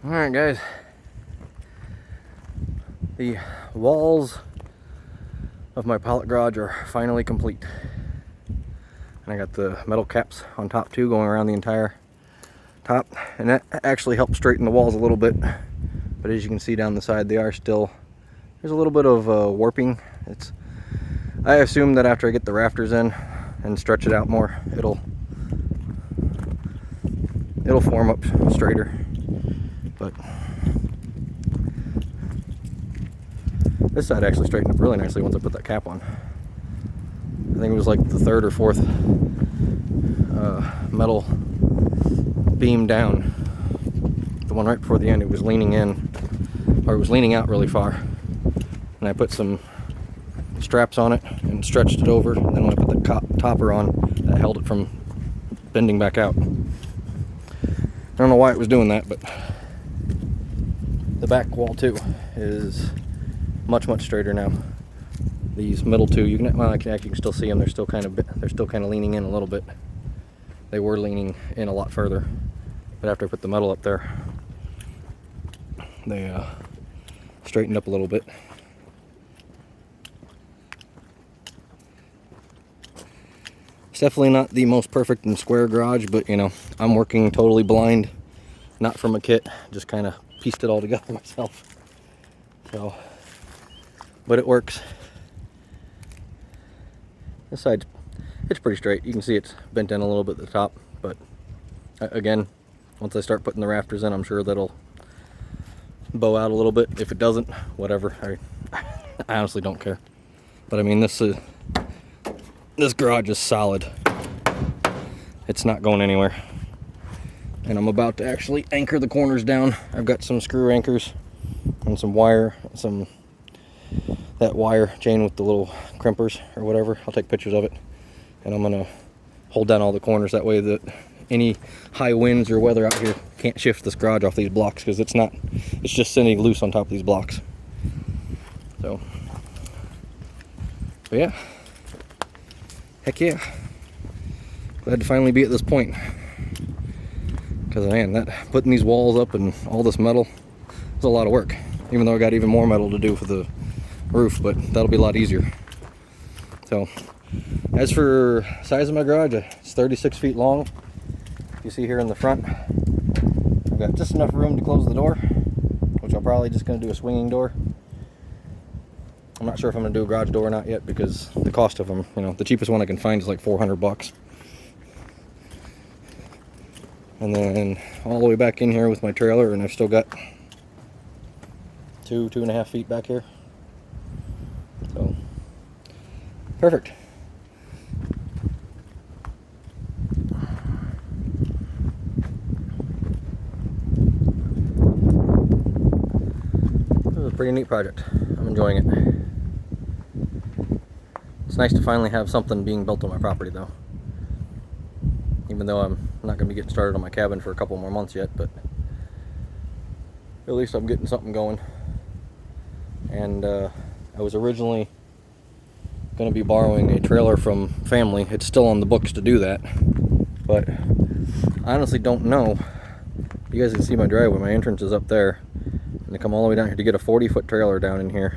Alright guys, the walls of my pallet garage are finally complete. And I got the metal caps on top too, going around the entire top. And that actually helped straighten the walls a little bit. But as you can see down the side, they are still, there's a little bit of warping. I assume that after I get the rafters in and stretch it out more, it'll form up straighter. But this side actually straightened up really nicely once I put that cap on. I think it was like the third or fourth metal beam down. The one right before the end, it was leaning in, or it was leaning out really far. And I put some straps on it and stretched it over. And then when I put the topper on, that held it from bending back out. I don't know why it was doing that, but the back wall too is much straighter now. These middle two, you can still see them. They're still kind of leaning in a little bit. They were leaning in a lot further, but after I put the metal up there, they straightened up a little bit. It's definitely not the most perfect and square garage, but you know, I'm working totally blind, not from a kit, just kind of pieced it all together myself. So, but it works. This side, it's pretty straight. You can see it's bent in a little bit at the top, but again, once I start putting the rafters in, I'm sure that'll bow out a little bit. If it doesn't, whatever. I honestly don't care. But I mean, this garage is solid. It's not going anywhere. And I'm about to actually anchor the corners down. I've got some screw anchors and some wire, that wire chain with the little crimpers or whatever. I'll take pictures of it. And I'm gonna hold down all the corners, that way that any high winds or weather out here can't shift this garage off these blocks, because it's just sitting loose on top of these blocks. So, but yeah, heck yeah, glad to finally be at this point. Because man, putting these walls up and all this metal is a lot of work. Even though I got even more metal to do for the roof, but that'll be a lot easier. So, as for size of my garage, it's 36 feet long. You see here in the front, I've got just enough room to close the door, which I'm probably just going to do a swinging door. I'm not sure if I'm going to do a garage door or not yet, because the cost of them, you know, the cheapest one I can find is like $400. And then all the way back in here with my trailer, and I've still got 2.5 feet back here. So, perfect. This is a pretty neat project. I'm enjoying it. It's nice to finally have something being built on my property though. Even though I'm not going to be getting started on my cabin for a couple more months yet, but at least I'm getting something going. And I was originally going to be borrowing a trailer from family. It's still on the books to do that, but I honestly don't know. You guys can see my driveway. My entrance is up there, and to come all the way down here to get a 40-foot trailer down in here,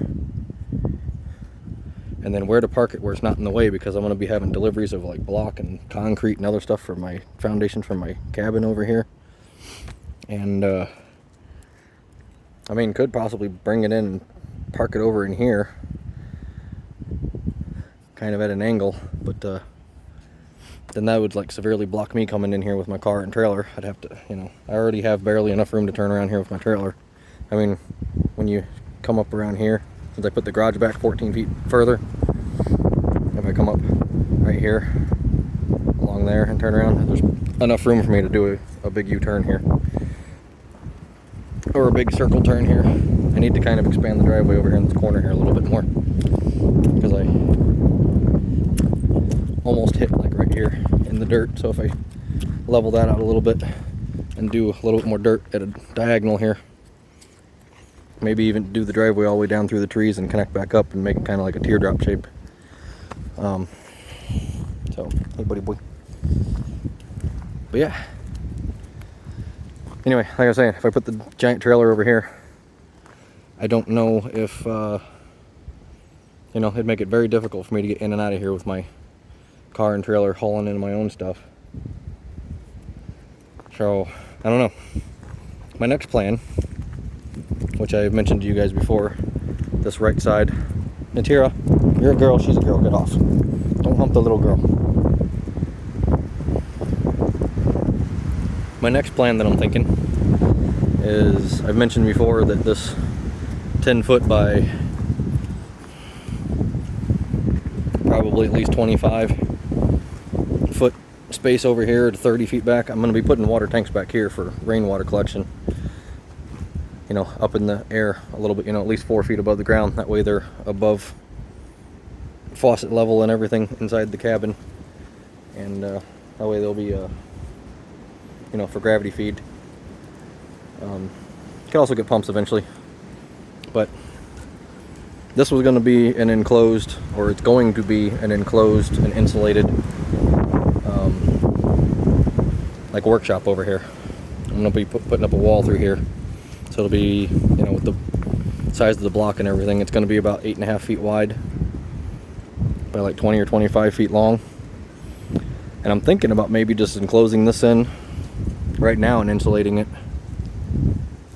and then where to park it where it's not in the way, because I'm going to be having deliveries of like block and concrete and other stuff for my foundation for my cabin over here. And I mean, could possibly bring it in and park it over in here, kind of at an angle, but then that would like severely block me coming in here with my car and trailer. I'd have to, you know, I already have barely enough room to turn around here with my trailer. I mean, when you come up around here, since I put the garage back 14 feet further, if I come up right here along there and turn around, there's enough room for me to do a big U-turn here, or a big circle turn here. I need to kind of expand the driveway over here in this corner here a little bit more, because I almost hit like right here in the dirt. So if I level that out a little bit and do a little bit more dirt at a diagonal here, maybe even do the driveway all the way down through the trees and connect back up and make it kind of like a teardrop shape. So, hey buddy boy. But yeah, Anyway, like I was saying, if I put the giant trailer over here, I don't know if, you know, it'd make it very difficult for me to get in and out of here with my car and trailer hauling in my own stuff. So, I don't know. My next plan, which I've mentioned to you guys before, this right side. Natira, you're a girl, she's a girl, get off. Don't hump the little girl. My next plan that I'm thinking is, I've mentioned before that this 10 foot by probably at least 25 foot space over here to 30 feet back, I'm going to be putting water tanks back here for rainwater collection. You know, up in the air a little bit, you know, at least 4 feet above the ground. That way they're above faucet level and everything inside the cabin. And that way they'll be, you know, for gravity feed. You can also get pumps eventually. But this was going to be an enclosed, or it's going to be an enclosed and insulated like workshop over here. I'm going to be putting up a wall through here. So it'll be, you know, with the size of the block and everything, it's going to be about 8.5 feet wide by like 20 or 25 feet long. And I'm thinking about maybe just enclosing this in right now and insulating it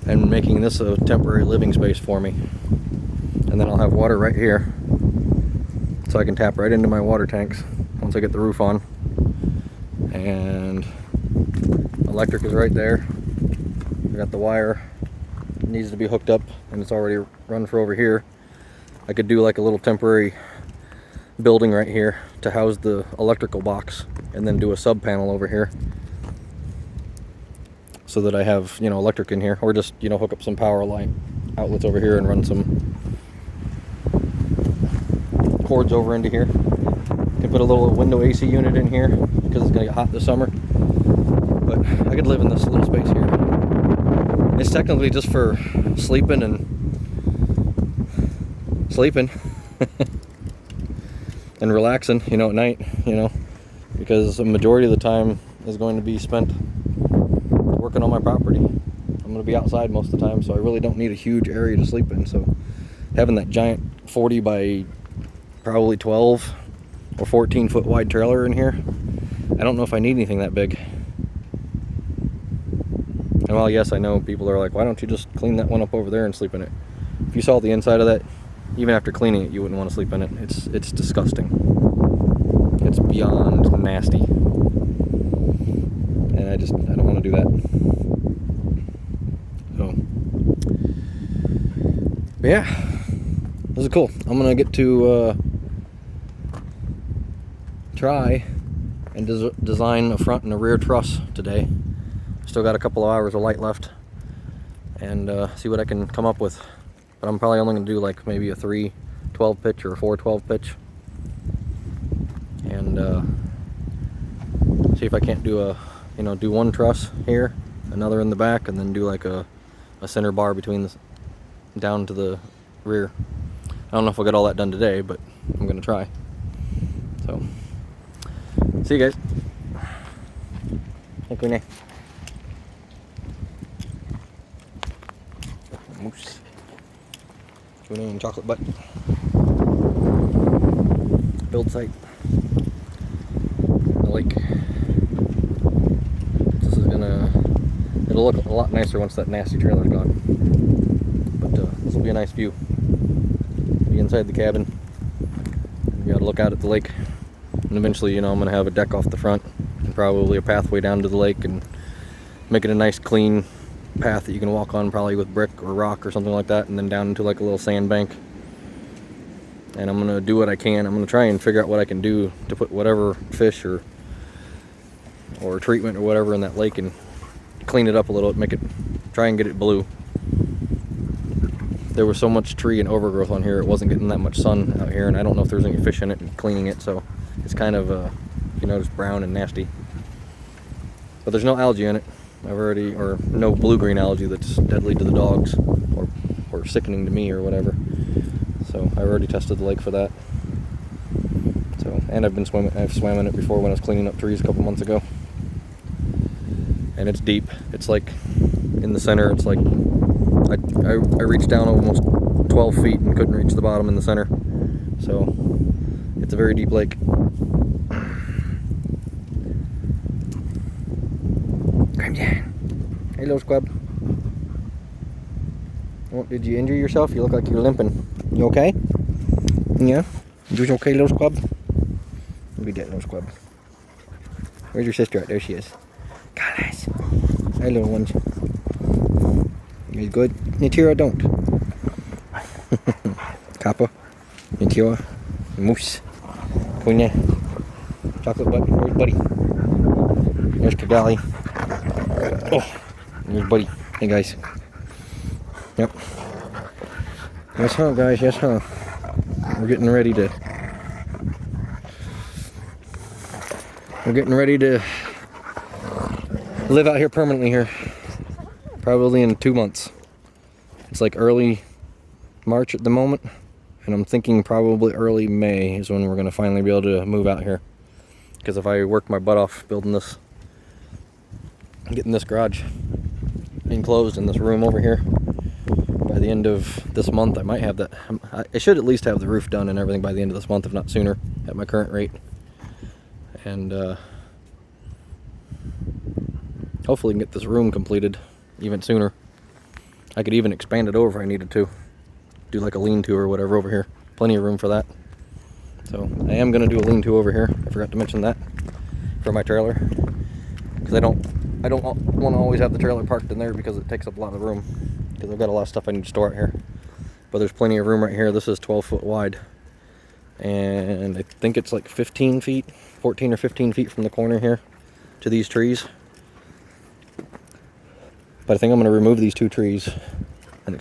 and making this a temporary living space for me. And then I'll have water right here, so I can tap right into my water tanks once I get the roof on. And electric is right there. We got the wire, it needs to be hooked up, and it's already run for over here. I could do like a little temporary building right here to house the electrical box, and then do a sub panel over here so that I have, you know, electric in here, or just, you know, hook up some power line outlets over here and run some cords over into here. Can put a little window AC unit in here because it's gonna get hot this summer. But I could live in this little space here. It's technically just for sleeping and and relaxing, you know, at night, you know, because the majority of the time is going to be spent working on my property. I'm going to be outside most of the time, so I really don't need a huge area to sleep in. So having that giant 40 by probably 12 or 14 foot wide trailer in here, I don't know if I need anything that big. And while yes, I know people are like, why don't you just clean that one up over there and sleep in it? If you saw the inside of that, even after cleaning it, you wouldn't want to sleep in it. It's disgusting. It's beyond nasty. And I don't want to do that. So, but yeah, this is cool. I'm gonna get to try and design a front and a rear truss today. Still got a couple of hours of light left, and see what I can come up with. But I'm probably only going to do like maybe a 3/12 pitch or a 4/12 pitch, and see if I can't do a, you know, do one truss here, another in the back, and then do like a center bar between the down to the rear. I don't know if I'll get all that done today, but I'm going to try. So, see you guys. Hey, Queenie. Moose. Queenie and chocolate butt. Build site. The lake. This is gonna, it'll look a lot nicer once that nasty trailer's gone. But this will be a nice view. Be inside the cabin. You gotta look out at the lake. And eventually, you know, I'm gonna have a deck off the front and probably a pathway down to the lake, and make it a nice clean path that you can walk on, probably with brick or rock or something like that, and then down into like a little sand bank. And I'm gonna do what I can. I'm gonna try and figure out what I can do to put whatever fish or treatment or whatever in that lake and clean it up a little, make it, try and get it blue. There was so much tree and overgrowth on here, it wasn't getting that much sun out here, and I don't know if there's any fish in it and cleaning it, so it's kind of you know, just brown and nasty. But there's no algae in it. I've already, or no blue-green algae that's deadly to the dogs or sickening to me or whatever. So I've already tested the lake for that. So, and I've swam in it before when I was cleaning up trees a couple months ago. And it's deep. It's like in the center. It's like I reached down almost 12 feet and couldn't reach the bottom in the center. So it's a very deep lake. Come down. Hey, little squab. Oh, did you injure yourself? You look like you're limping. You okay? Yeah? You okay, little squab? Look at that little squab. Where's your sister at? There she is. Gosh. Hey, little ones. You good? Nitira, don't. Kappa. Nitira. Moose. Punya. Chocolate butt. Where's Buddy? There's Kigali. Oh, there's Buddy. Hey, guys. Yep. Yes, huh, guys? Yes, huh? We're getting ready to live out here permanently here. Probably in 2 months. It's like early March at the moment, and I'm thinking probably early May is when we're gonna finally be able to move out here. Because if I work my butt off building this, getting this garage enclosed in this room over here, by the end of this month I might have that. I should at least have the roof done and everything by the end of this month, if not sooner, at my current rate. And hopefully can get this room completed even sooner. I could even expand it over if I needed to. Do like a lean-to or whatever over here. Plenty of room for that. So I am going to do a lean-to over here. I forgot to mention that for my trailer. Because I don't want to always have the trailer parked in there because it takes up a lot of room. Because I've got a lot of stuff I need to store out here. But there's plenty of room right here. This is 12 foot wide. And I think it's like 15 feet, 14 or 15 feet from the corner here to these trees. But I think I'm going to remove these 2 trees and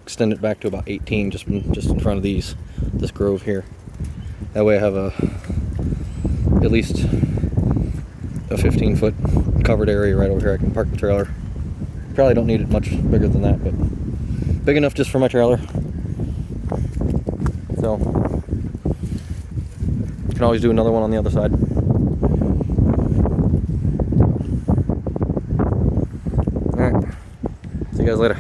extend it back to about 18 just in front of this grove here. That way I have at least a 15-foot covered area right over here. I can park the trailer. Probably don't need it much bigger than that, but big enough just for my trailer. So can always do another one on the other side. Alright, see you guys later.